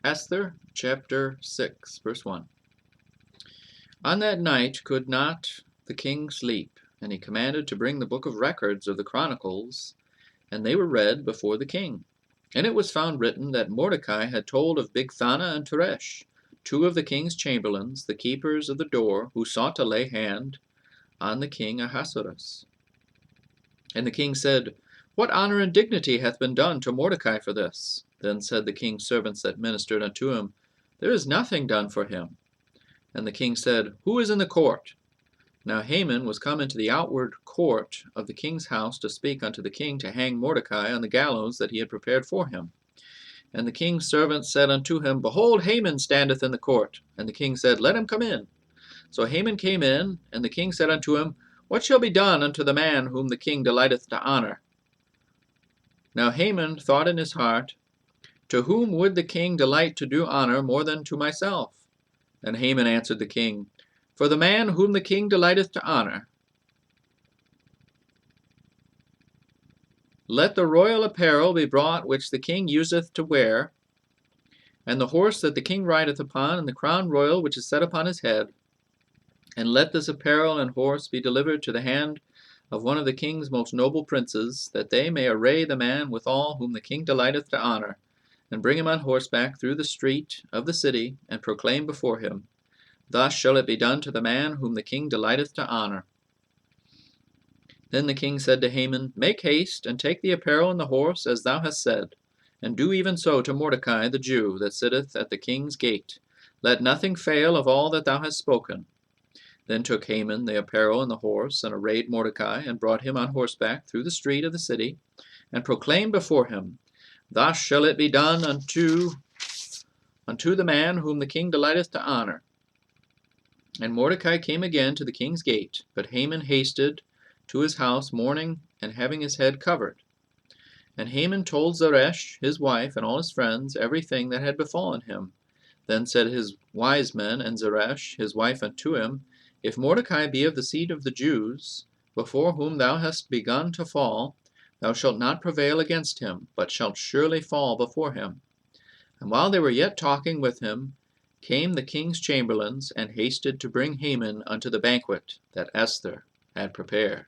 Esther chapter 6, verse 1. On that night could not the king sleep, and he commanded to bring the book of records of the chronicles, and they were read before the king. And it was found written that Mordecai had told of Bigthana and Teresh, two of the king's chamberlains, the keepers of the door, who sought to lay hand on the king Ahasuerus. And the king said, What honor and dignity hath been done to Mordecai for this? Then said the king's servants that ministered unto him, There is nothing done for him. And the king said, Who is in the court? Now Haman was come into the outward court of the king's house to speak unto the king to hang Mordecai on the gallows that he had prepared for him. And the king's servants said unto him, Behold, Haman standeth in the court. And the king said, Let him come in. So Haman came in, and the king said unto him, What shall be done unto the man whom the king delighteth to honor? Now Haman thought in his heart, To whom would the king delight to do honor more than to myself? And Haman answered the king, For the man whom the king delighteth to honor. Let the royal apparel be brought which the king useth to wear, and the horse that the king rideth upon, and the crown royal which is set upon his head. And let this apparel and horse be delivered to the hand of one of the king's most noble princes, that they may array the man withal whom the king delighteth to honor, and bring him on horseback through the street of the city, and proclaim before him, Thus shall it be done to the man whom the king delighteth to honor. Then the king said to Haman, Make haste, and take the apparel and the horse, as thou hast said, and do even so to Mordecai the Jew, that sitteth at the king's gate. Let nothing fail of all that thou hast spoken. Then took Haman the apparel and the horse, and arrayed Mordecai, and brought him on horseback through the street of the city, and proclaimed before him, Thus shall it be done unto the man whom the king delighteth to honor. And Mordecai came again to the king's gate, but Haman hasted to his house mourning and having his head covered. And Haman told Zeresh his wife and all his friends everything that had befallen him. Then said his wise men and Zeresh his wife unto him, If Mordecai be of the seed of the Jews, before whom thou hast begun to fall, thou shalt not prevail against him, but shalt surely fall before him. And while they were yet talking with him, came the king's chamberlains, and hasted to bring Haman unto the banquet that Esther had prepared.